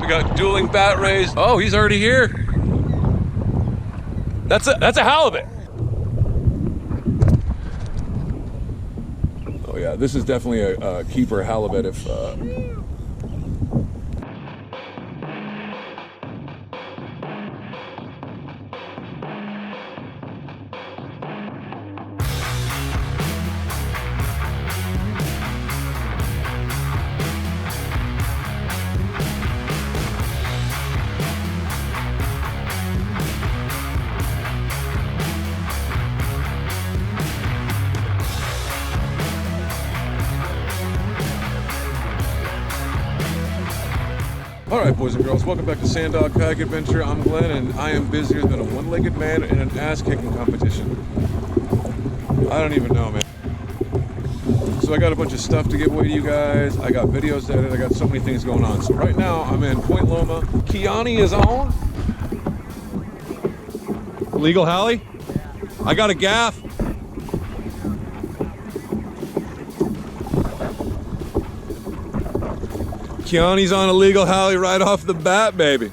We got dueling Batrays. Oh, he's already here. That's a halibut. Oh yeah, this is definitely a keeper halibut if Alright boys and girls, welcome back to Sand Dog Kayak Adventure. I'm Glenn and I am busier than a one-legged man in an ass-kicking competition. I don't even know, man. So I got a bunch of stuff to give away to you guys. I got videos to edit. I got so many things going on. So right now I'm in Point Loma. Kiani is on. Legal Hallie? I got a gaff. Kiani's on a legal Hallie right off the bat, baby.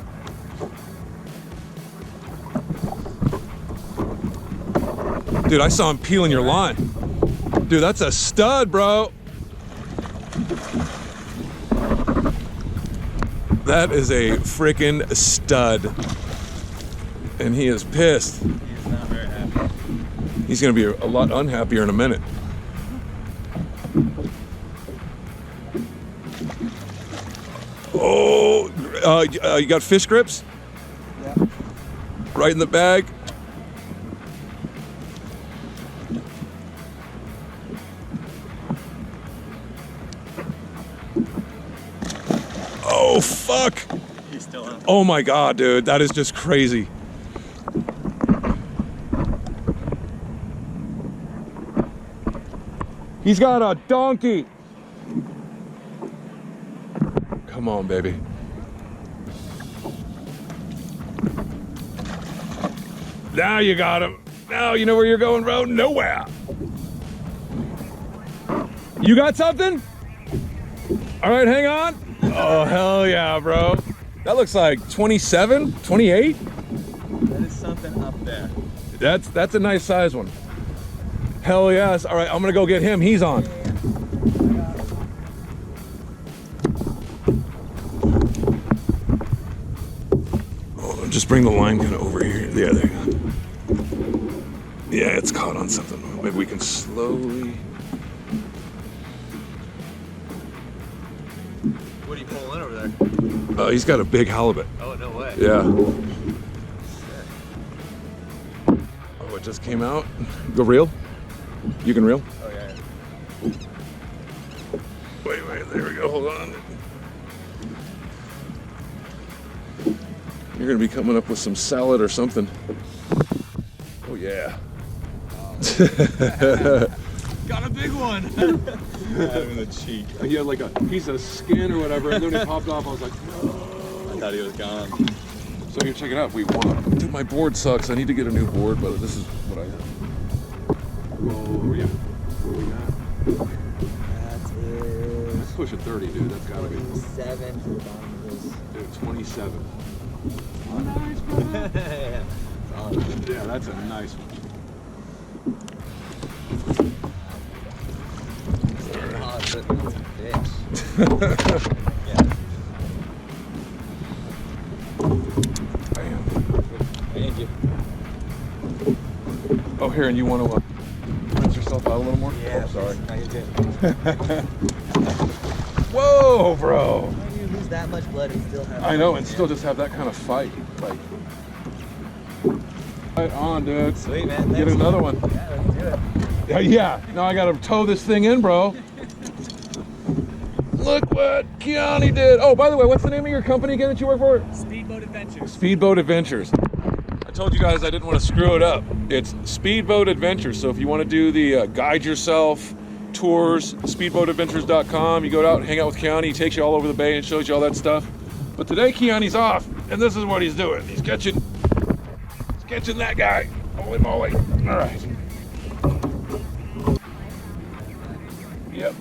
Dude, I saw him peeling your line. Dude, that's a stud, bro. That is a freaking stud. And he is pissed. He's not very happy. He's gonna be a lot unhappier in a minute. Oh, you got fish grips? Yeah. Right in the bag. Oh, fuck. He's still on. Oh my God, dude. That is just crazy. He's got a donkey. Come on, baby. Now you got him. Now you know where you're going, bro. Nowhere. You got something? All right, hang on. Oh, hell yeah, bro. That looks like 27, 28. That is something up there. That's a nice size one. Hell yes. All right, I'm gonna go get him. He's on. Oh, just bring the line kind of over here. Yeah, there you go. Yeah, it's caught on something. Maybe we can slowly. What are you pulling over there? He's got a big halibut. Oh, no way. Yeah. Oh, it just came out. Go reel. You can reel. Oh, yeah. Wait, there we go. Hold on. You're gonna be coming up with some salad or something. Oh yeah. Got a big one. Having the cheek. He had like a piece of skin or whatever, and then it popped off. I was like, no. I thought he was gone. So here, check it out. We won. Dude, my board sucks. I need to get a new board, but this is what I have. Oh yeah. What we got? That is. Let's push a 30, dude. That's gotta be. 27 to the bottom of this. Dude, 27. Oh, nice, bro. Yeah. Solid. Yeah, that's a nice one. Oh, it's a fish. Yeah. Bam. Thank you. Oh, here, and you want to rinse yourself out a little more? Yeah. Oh, sorry. No, you did. Whoa, bro. When you lose that much blood and still have. I know, and still just have that kind of fight. Like, right on, dude. Sweet, man. Get Thanks. another one. Yeah, let's do it. Yeah. Now I gotta tow this thing in, bro. Look what Kiani did. Oh, by the way, what's the name of your company again that you work for? Speedboat Adventures. Speedboat Adventures. I told you guys I didn't want to screw it up. It's Speedboat Adventures. So if you want to do the guide yourself tours, speedboatadventures.com. You go out and hang out with Kiani. He takes you all over the bay and shows you all that stuff. But today Kiani's off, and this is what he's doing. He's catching that guy. Holy moly. All right. Yep.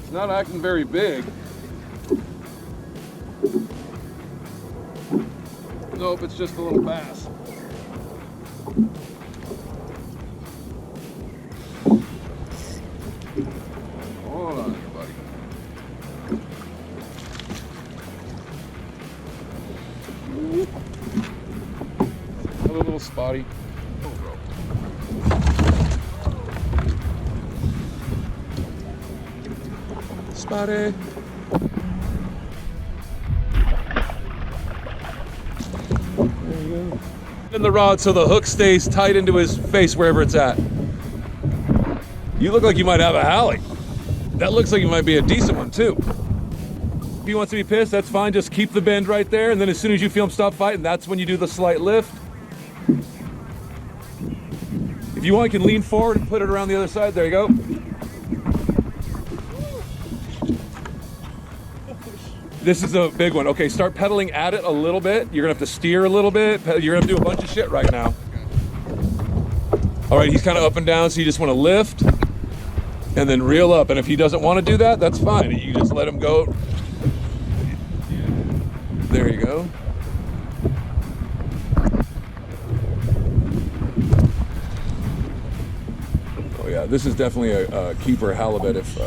It's not acting very big. Nope, it's just a little bass. Hold on, buddy. Another little spotty. Spotty. In the rod so the hook stays tight into his face wherever it's at. You look like you might have a Hallie. That looks like you might be a decent one too. If he wants to be pissed, that's fine. Just keep the bend right there, and then as soon as you feel him stop fighting, that's when you do the slight lift. If you want, you can lean forward and put it around the other side. There you go. This is a big one. Okay, start pedaling at it a little bit. You're gonna have to steer a little bit. You're gonna have to do a bunch of shit right now. All right, he's kind of up and down, so you just want to lift and then reel up. And if he doesn't want to do that, that's fine. You just let him go. There you go. Oh yeah, this is definitely a keeper halibut if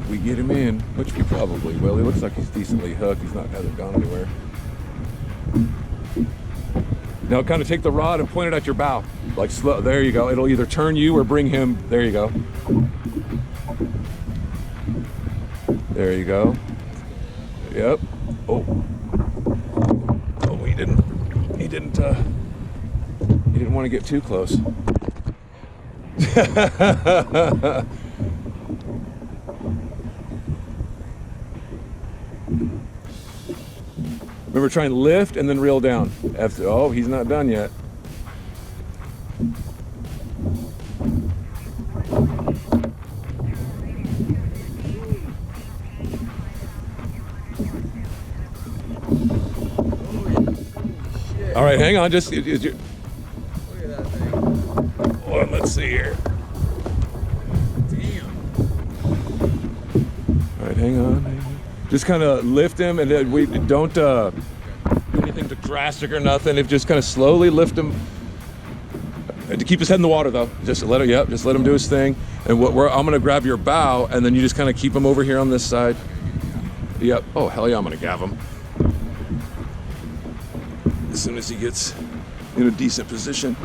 we get him in, which we probably will. He looks like he's decently hooked. He's not hasn't gone anywhere. Now kind of take the rod and point it at your bow. Like slow, there you go. It'll either turn you or bring him. There you go. There you go. Yep. Oh. Oh, he didn't want to get too close. Remember, try and lift and then reel down. Oh, he's not done yet. All right, hang on. Just Look at that thing. well, let's see here. Damn. All right, hang on. Just kind of lift him, and then we don't do anything too drastic or nothing. If just kind of slowly lift him, and to keep his head in the water though. Just let him, yep. Just let him do his thing. And I'm gonna grab your bow, and then you just kind of keep him over here on this side. Yep. Oh hell yeah, I'm gonna gav him as soon as he gets in a decent position.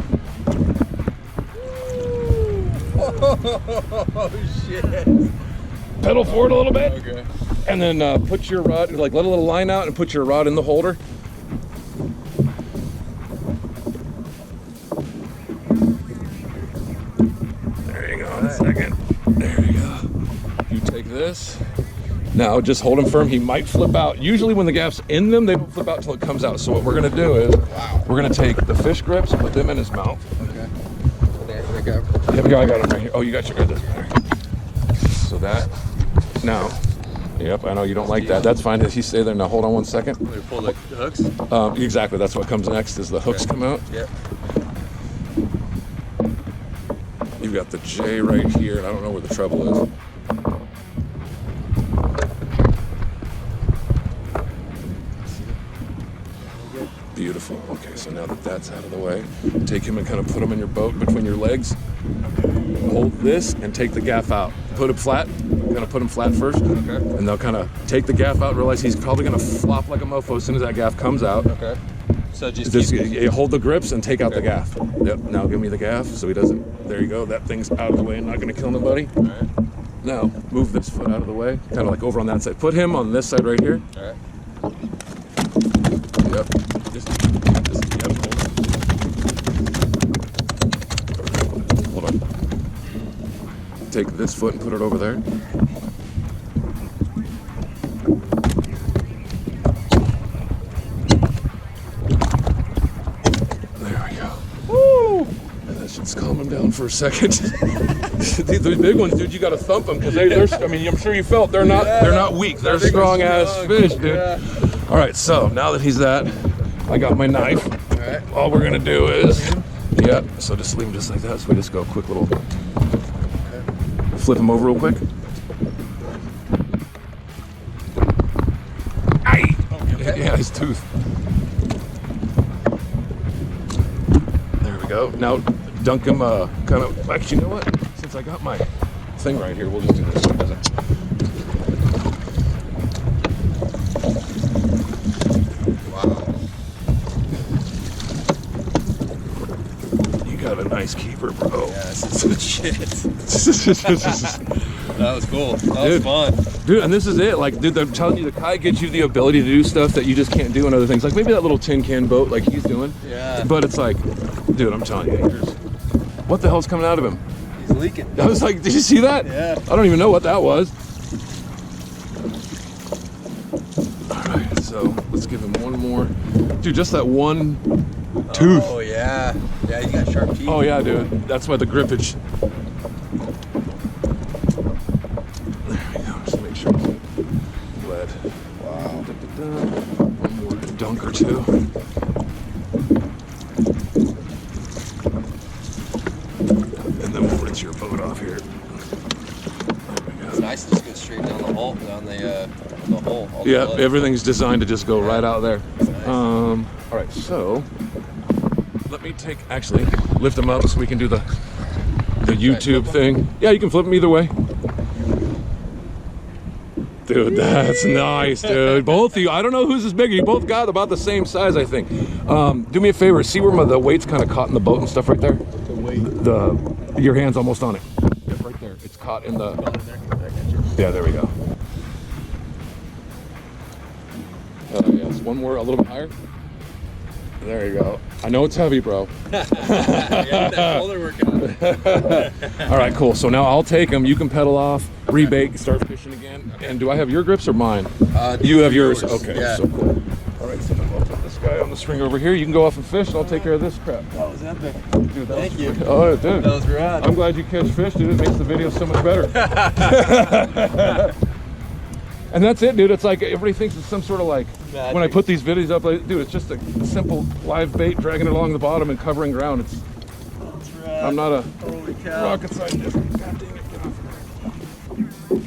Oh shit. Pedal forward a little bit. Okay. And then put your rod, like let a little line out and put your rod in the holder. There you go, in a second. There you go. You take this. Now just hold him firm. He might flip out. Usually when the gaff's in them, they don't flip out until it comes out. So what we're gonna do is, we're gonna take the fish grips, put them in his mouth. Okay. There we go. Yep, I got him right here. Oh, you got your good. So that, now, yep, I know you don't like that. That's fine. Does he stay there? Now hold on one second. Let me pull the hooks. Exactly, that's what comes next is the hooks come out. Yep. You've got the J right here, and I don't know where the treble is. Beautiful. Okay, so now that that's out of the way, take him and kind of put him in your boat between your legs. Hold this and take the gaff out. Put him flat. Kind of put him flat first. Okay. And they'll kind of take the gaff out, realize he's probably going to flop like a mofo as soon as that gaff comes out. Okay. So just you hold the grips and take out the gaff. Yep, now give me the gaff so he doesn't, there you go, that thing's out of the way and not gonna kill nobody. All right. Now, move this foot out of the way, kind of like over on that side. Put him on this side right here. All right. Yep, just yep, hold on. Take this foot and put it over there. Calm them down for a second. These big ones, dude, you got to thump them because they're. I mean, I'm sure you felt they're not weak. They're strong ass fish, dude. Yeah. All right, so now that he's that, I got my knife. All right. All we're gonna do is, yeah. So just leave him just like that. So we just go a quick little flip him over real quick. Aye! Okay. Yeah, his tooth. There we go. Now dunk him kind of, actually, you know what? Since I got my thing right here, we'll just do this so it doesn't. Wow. You got a nice keeper, bro. Yeah, this is shit. That was cool. That was fun. Dude, and this is it. Like, dude, I'm telling you, the kayak gives you the ability to do stuff that you just can't do in other things. Like maybe that little tin can boat, like he's doing. Yeah. But it's like, dude, I'm telling you, what the hell's coming out of him? He's leaking. I was like, did you see that? Yeah. I don't even know what that was. All right, so let's give him one more. Dude, just that one tooth. Oh yeah. Yeah, you got sharp teeth. Oh yeah, dude. That's why the grippage. There we go. Just make sure it's lead. Wow. One more dunk or two. And then we'll rinse your boat off here. There we go. It's nice to just go straight down the hole, down the hole. All the Yeah, blood. everything's designed to just go right out there. Nice. All right, so let me actually lift them up so we can do the YouTube thing. Yeah, you can flip them either way. Dude, that's nice, dude. Both of you, I don't know who's is bigger. You both got about the same size, I think. Do me a favor, see where the weight's kind of caught in the boat and stuff right there? The weight. Your hand's almost on it. Yep, right there. It's caught in the... Yeah, there we go. Yes, one more, a little bit higher. There you go. I know it's heavy, bro. Yeah, that shoulder workout. All right, cool. So now I'll take them. You can pedal off, rebait, start fishing again. And do I have your grips or mine? You have yours. Okay, Yeah. so cool. All right, so then I'll put this guy on the string over here. You can go off and fish, and I'll take care of this crap. That was epic. Dude, that Thank was you. freaking- Oh, dude. That was rad. I'm glad you catch fish, dude. It makes the video so much better. And that's it, dude. It's like everybody thinks it's some sort of like, Magic. when I put these videos up, like, dude, it's just a simple live bait dragging it along the bottom and covering ground. It's That's rad. I'm not a Holy cow. rocket scientist. God dang it, get off of there.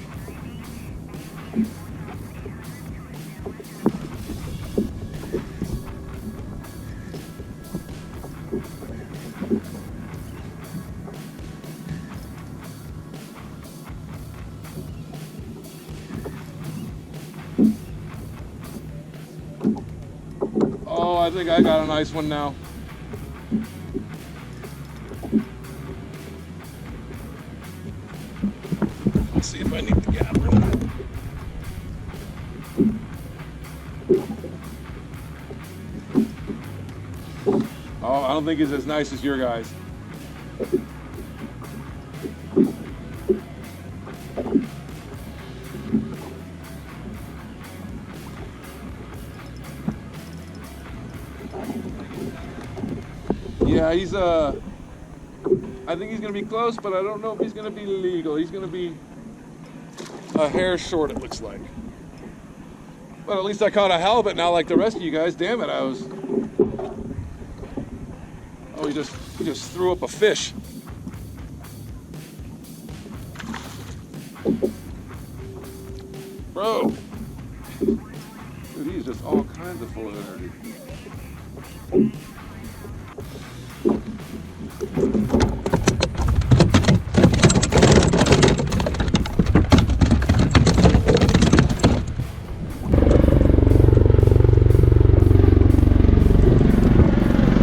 Oh, I think I got a nice one now. Let's see if I need the gap or not. Oh, I don't think it's as nice as your guys. Yeah, he's I think he's gonna be close, but I don't know if he's gonna be legal. He's gonna be a hair short, it looks like. But at least I caught a halibut now, like the rest of you guys. Damn it, I was. Oh, he just threw up a fish. Bro. Dude, he's just all kinds of full of energy.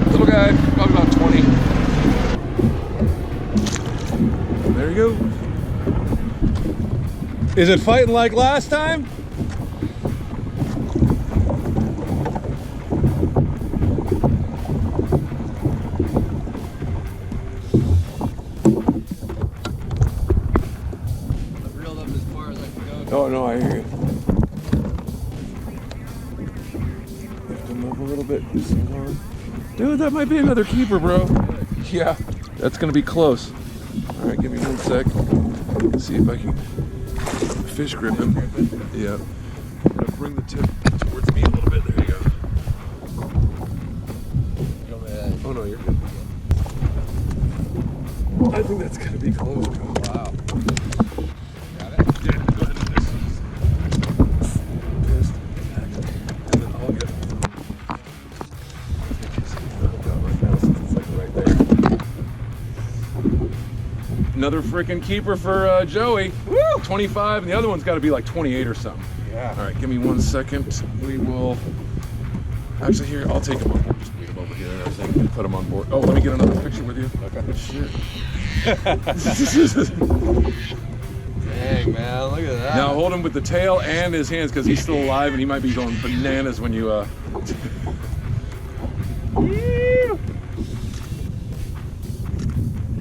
Little guy, probably about 20. There you go. Is it fighting like last time? I've reeled up as far as I can go. Oh no, I hear you. Lift him up a little bit. Dude, that might be another keeper, bro. Yeah, that's gonna be close. All right, give me 1 sec. Let's see if I can fish grip him. Yeah. I'm gonna bring the tip towards me a little bit. There you go. Oh no, you're good. I think that's gonna be close, bro. Wow. Another freaking keeper for Joey. Woo! 25, and the other one's got to be like 28 or something. Yeah. All right, give me 1 second. We will. Actually, here, I'll take him on board. Just leave him over here and everything. And put him on board. Oh, let me get another picture with you. Okay. Shit. Dang, man, look at that. Now hold him with the tail and his hands because he's still alive and he might be going bananas when you.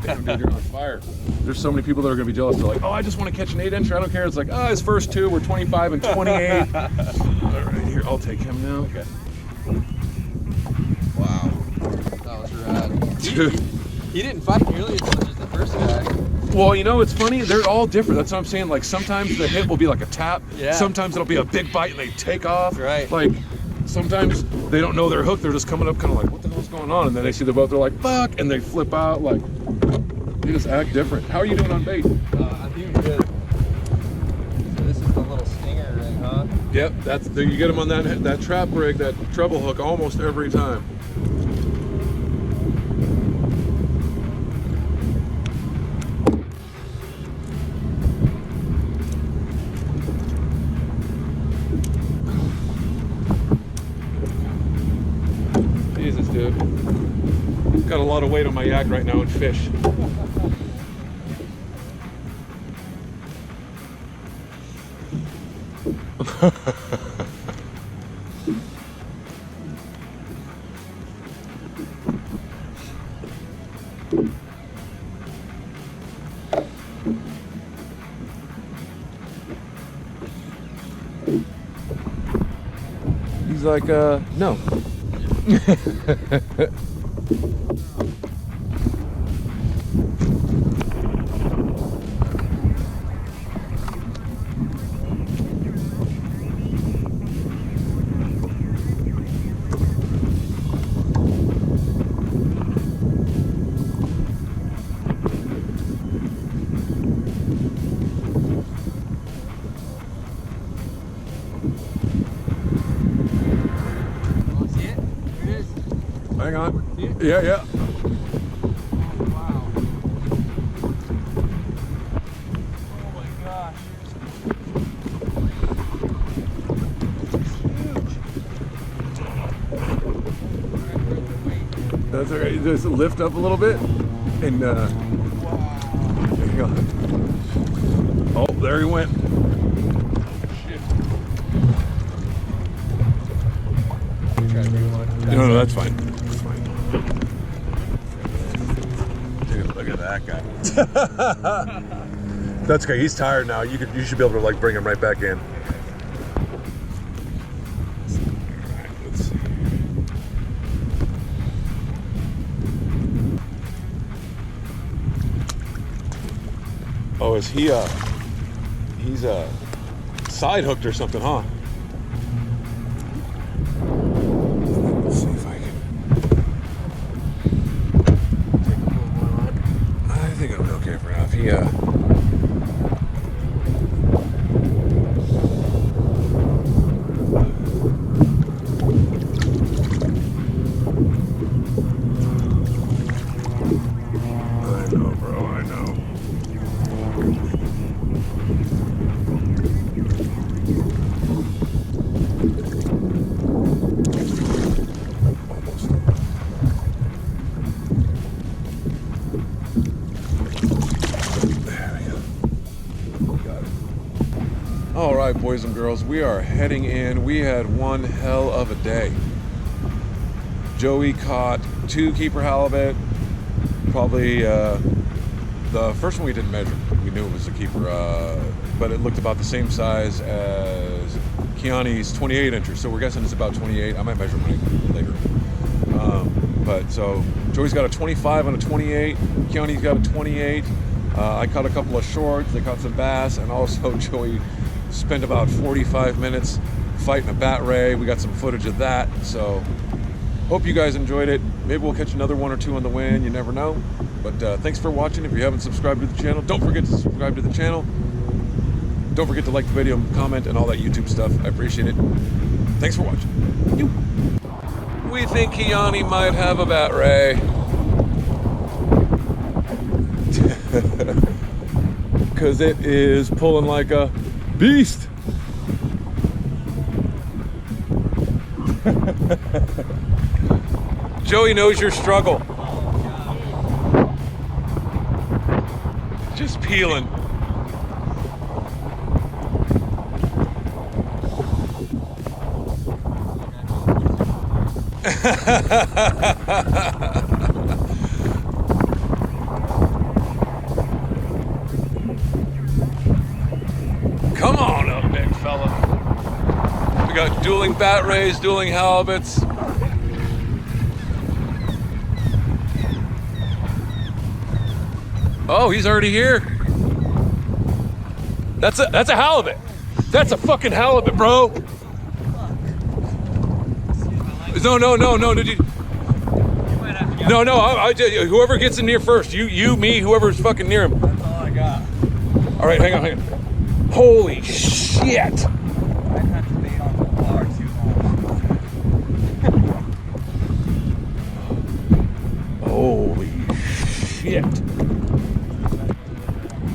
Damn, dude, you're on fire. There's so many people that are going to be jealous. They're like, oh, I just want to catch an 8-incher. I don't care. It's like, oh, his first two were 25 and 28. All right, here, I'll take him now. Okay. Wow. That was rad. Dude. He didn't fight nearly as much as the first guy. Well, you know, it's funny. They're all different. That's what I'm saying. Like, sometimes the hit will be like a tap. Yeah. Sometimes it'll be a big bite and they take off. Right. Like, sometimes they don't know they're hooked. They're just coming up kind of like, what the hell's going on? And then they see the boat. They're like, fuck. And they flip out. Like, they just act different. How are you doing on bait? I'm doing good. So this is the little stinger rig, huh? Yep. You get them on that trap rig, that treble hook almost every time. Jesus, dude. Got a lot of weight on my yak right now in fish. He's like, no. Hang on. Yeah, yeah. Wow. Oh my gosh. Huge. That's all right. Just lift up a little bit and there you go. Oh, there he went. Shit. No, that's fine. That's fine. Dude, look at that guy. That's okay. He's tired now. You should be able to like bring him right back in. Alright, let's see. Oh, is he he's side hooked or something, huh? Let's see if I can take a little more on. I think it'll be okay for now. If he I know, bro, I know. All right, boys and girls, we are heading in. We had one hell of a day. Joey caught 2 keeper halibut. Probably the first one we didn't measure. We knew it was a keeper, but it looked about the same size as Kiani's 28-incher. So we're guessing it's about 28. I might measure mine later. But so Joey's got a 25 and a 28. Kiani's got a 28. I caught a couple of shorts. They caught some bass, and also Joey spent about 45 minutes fighting a Batray. We got some footage of that, so hope you guys enjoyed it. Maybe we'll catch another 1 or 2 on the way in, you never know. But thanks for watching. If you haven't subscribed to the channel, don't forget to subscribe to the channel. Don't forget to like the video, comment, and all that YouTube stuff. I appreciate it. Thanks for watching. We think Kiani might have a Batray. because it is pulling like a beast. Joey knows your struggle. Just peeling. Come on up, big fella. We got dueling Batrays, dueling Halibuts. Oh, he's already here. That's a halibut. That's a fucking halibut, bro. No. Did you? No. I whoever gets in near first. You, me, whoever's fucking near him. That's all I got. All right, hang on. Holy shit! I had to bait on the bar too long. Holy shit!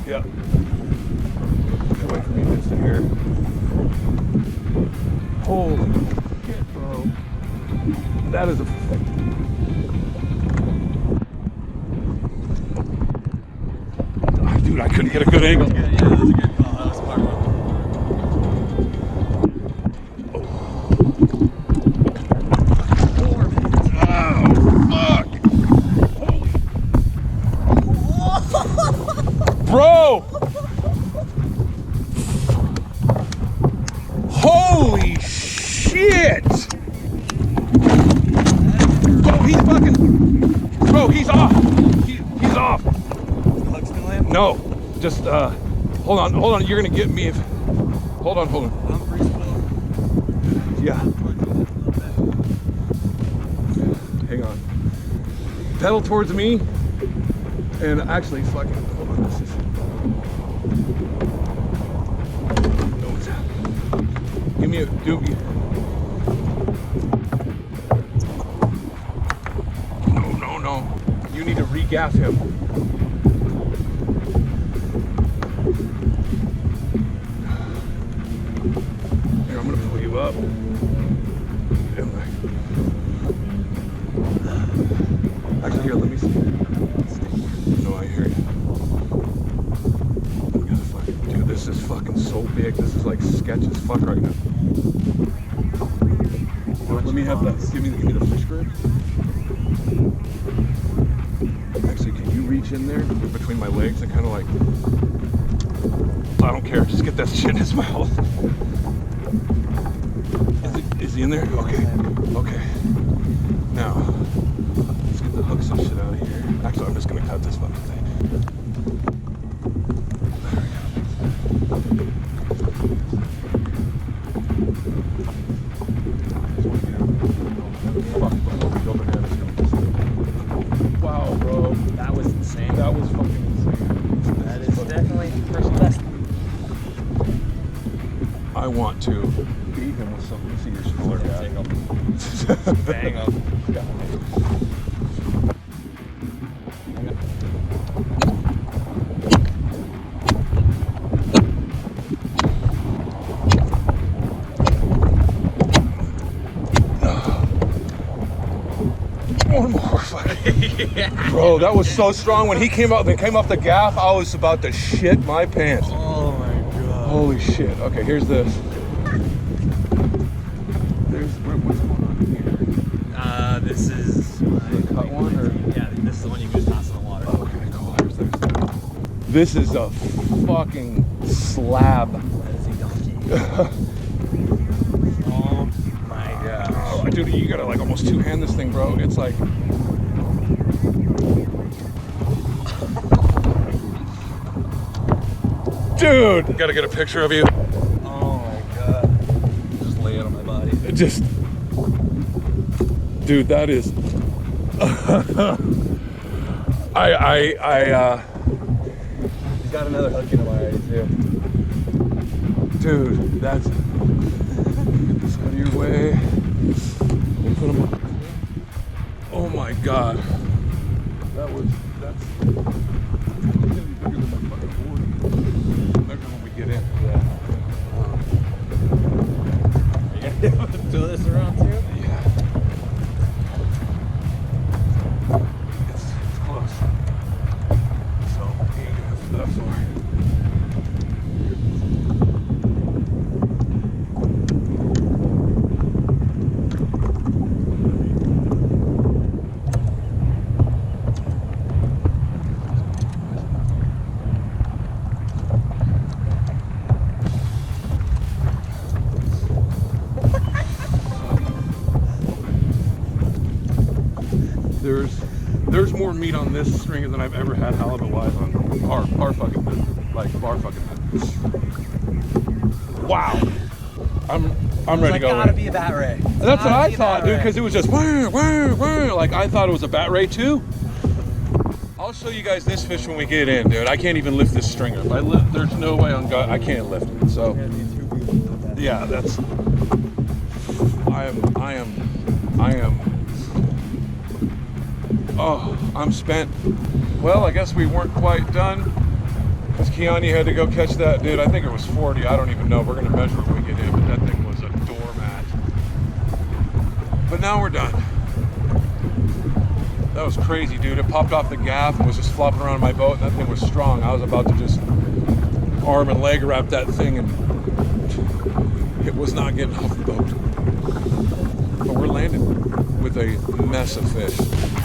Yeah. Get away from me, this in here. Holy shit, bro! That is a. Dude, I couldn't get a good angle. Yeah, that's a good call. That was smart. Bro! Holy shit! Bro, he's fucking. Bro, he's off. He's off. Hook's still in? No, just hold on. You're gonna get me if. Hold on. I'm free still. Yeah. Hang on. Pedal towards me. And actually, fucking. Hold on. This is. No, it's. Give me a. No. You need to re-gas him. Here, I'm gonna pull you up. Actually, here, let me see. No, I hear you. Dude, this is fucking so big. This is like sketch as fuck right now. Let me have that. Give me the fish grip. Actually, can you reach in there between my legs and kind of like? I don't care. Just get that shit in his mouth. Is he in there? Okay. Now, let's get the hooks and shit out of here. Actually, I'm just gonna cut this fucking thing. Wow, bro. That was insane. That was fucking insane. That is definitely first best. I want to beat him with something. See your smaller guy. Bang him. One more fucking. Bro, that was so strong. When he came out, they came off the gaff, I was about to shit my pants. Oh my god. Holy shit. Okay, here's this. What's going on here? This is The cut one, or? yeah, this is the one you can just toss in the water. Okay, cool. Here's this. This is a fucking slab. That is a donkey. Oh my gosh. Oh, dude, you gotta like almost two-hand this thing, bro. It's like. Dude! Gotta get a picture of you. Oh my god. Just lay it on my body. Just. Dude, that is. He's got another hook in him already too. Dude, that's. Get this out of your way. We'll put him on. Oh my god. That's. He's gonna be bigger than my fucking board. more meat on this string than I've ever had halibut wise on bar fucking bit. Like bar fucking bit. Wow. I'm ready to go. It's gotta be a Batray. That's what I thought, dude, because it was just whir, whir, whir. Like I thought it was a Batray too. I'll show you guys this fish when we get in, dude. I can't even lift this string up. There's no way on God I can't lift it. So yeah, that's I am oh, I'm spent. Well, I guess we weren't quite done. Because Kiani had to go catch that, dude. I think it was 40. I don't even know. We're gonna measure when we get in, but that thing was a doormat. But now we're done. That was crazy, dude. It popped off the gaff and was just flopping around my boat, and that thing was strong. I was about to just arm and leg wrap that thing, and it was not getting off the boat. But we're landing with a mess of fish.